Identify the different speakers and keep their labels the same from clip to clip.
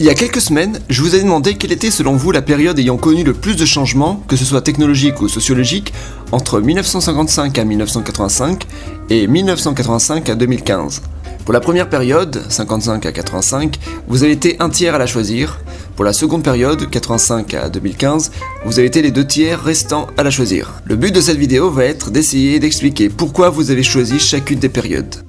Speaker 1: Il y a quelques semaines, je vous ai demandé quelle était selon vous la période ayant connu le plus de changements, que ce soit technologique ou sociologique, entre 1955 à 1985 et 1985 à 2015. Pour la première période, 55 à 85, vous avez été un tiers à la choisir. Pour la seconde période, 85 à 2015, vous avez été les 2 tiers restants à la choisir. Le but de cette vidéo va être d'essayer d'expliquer pourquoi vous avez choisi chacune des périodes.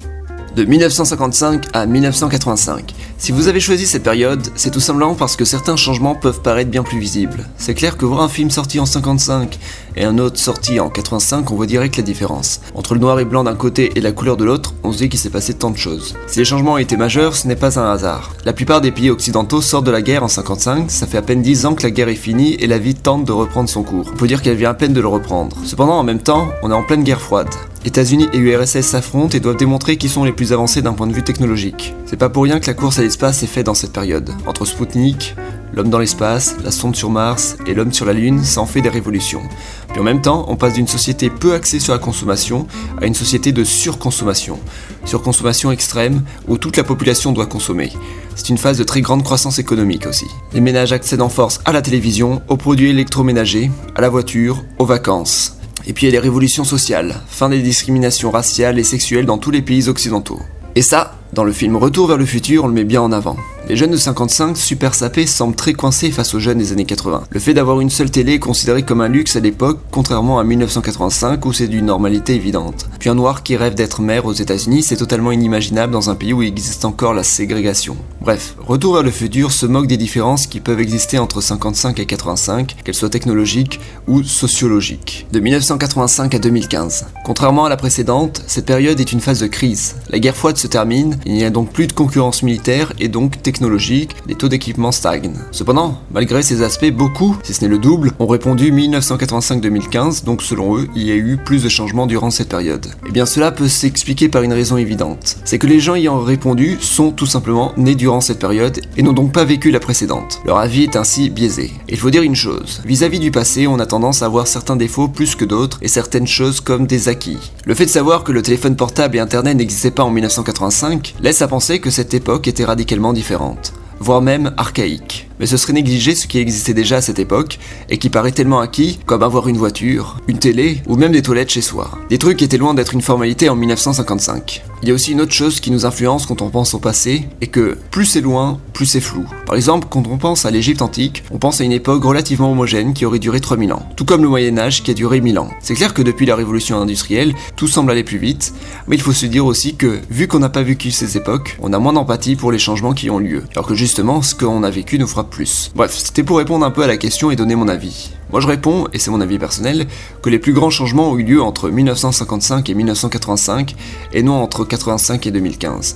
Speaker 1: De 1955 à 1985. Si vous avez choisi cette période, c'est tout simplement parce que certains changements peuvent paraître bien plus visibles. C'est clair que voir un film sorti en 55 et un autre sorti en 85, on voit direct la différence. Entre le noir et blanc d'un côté et la couleur de l'autre, on se dit qu'il s'est passé tant de choses. Si les changements ont été majeurs, ce n'est pas un hasard. La plupart des pays occidentaux sortent de la guerre en 55, ça fait à peine 10 ans que la guerre est finie et la vie tente de reprendre son cours. On peut dire qu'elle vient à peine de le reprendre. Cependant, en même temps, on est en pleine guerre froide. États-Unis et URSS s'affrontent et doivent démontrer qui sont les plus avancés d'un point de vue technologique. C'est pas pour rien que la course à l'espace est faite dans cette période. Entre Spoutnik, l'homme dans l'espace, la sonde sur Mars et l'homme sur la Lune, ça en fait des révolutions. Puis en même temps, on passe d'une société peu axée sur la consommation à une société de surconsommation. Surconsommation extrême où toute la population doit consommer. C'est une phase de très grande croissance économique aussi. Les ménages accèdent en force à la télévision, aux produits électroménagers, à la voiture, aux vacances. Et puis il y a les révolutions sociales, fin des discriminations raciales et sexuelles dans tous les pays occidentaux. Et ça, dans le film Retour vers le futur, on le met bien en avant. Les jeunes de 55, super sapés, semblent très coincés face aux jeunes des années 80. Le fait d'avoir une seule télé est considéré comme un luxe à l'époque, contrairement à 1985 où c'est d'une normalité évidente. Puis un noir qui rêve d'être maire aux États-Unis, c'est totalement inimaginable dans un pays où il existe encore la ségrégation. Bref, Retour vers le futur se moque des différences qui peuvent exister entre 55 et 85, qu'elles soient technologiques ou sociologiques. De 1985 à 2015. Contrairement à la précédente, cette période est une phase de crise. La guerre froide se termine, il n'y a donc plus de concurrence militaire et donc technologique, les taux d'équipement stagnent. Cependant, malgré ces aspects, beaucoup, si ce n'est le double, ont répondu 1985-2015, donc selon eux, il y a eu plus de changements durant cette période. Et bien cela peut s'expliquer par une raison évidente. C'est que les gens ayant répondu sont tout simplement nés durant cette période et n'ont donc pas vécu la précédente. Leur avis est ainsi biaisé. Et il faut dire une chose, vis-à-vis du passé, on a tendance à voir certains défauts plus que d'autres et certaines choses comme des acquis. Le fait de savoir que le téléphone portable et internet n'existaient pas en 1985 laisse à penser que cette époque était radicalement différente, voire même archaïque. Mais ce serait négliger ce qui existait déjà à cette époque et qui paraît tellement acquis, comme avoir une voiture, une télé ou même des toilettes chez soi. Des trucs qui étaient loin d'être une formalité en 1955. Il y a aussi une autre chose qui nous influence quand on pense au passé et que plus c'est loin, plus c'est flou. Par exemple, quand on pense à l'Égypte antique, on pense à une époque relativement homogène qui aurait duré 3000 ans, tout comme le Moyen-Âge qui a duré 1000 ans. C'est clair que depuis la révolution industrielle, tout semble aller plus vite, mais il faut se dire aussi que, vu qu'on n'a pas vécu ces époques, on a moins d'empathie pour les changements qui ont lieu, alors que justement, ce qu'on a vécu nous fera plus. Bref, c'était pour répondre un peu à la question et donner mon avis. Moi je réponds, et c'est mon avis personnel, que les plus grands changements ont eu lieu entre 1955 et 1985, et non entre 85 et 2015.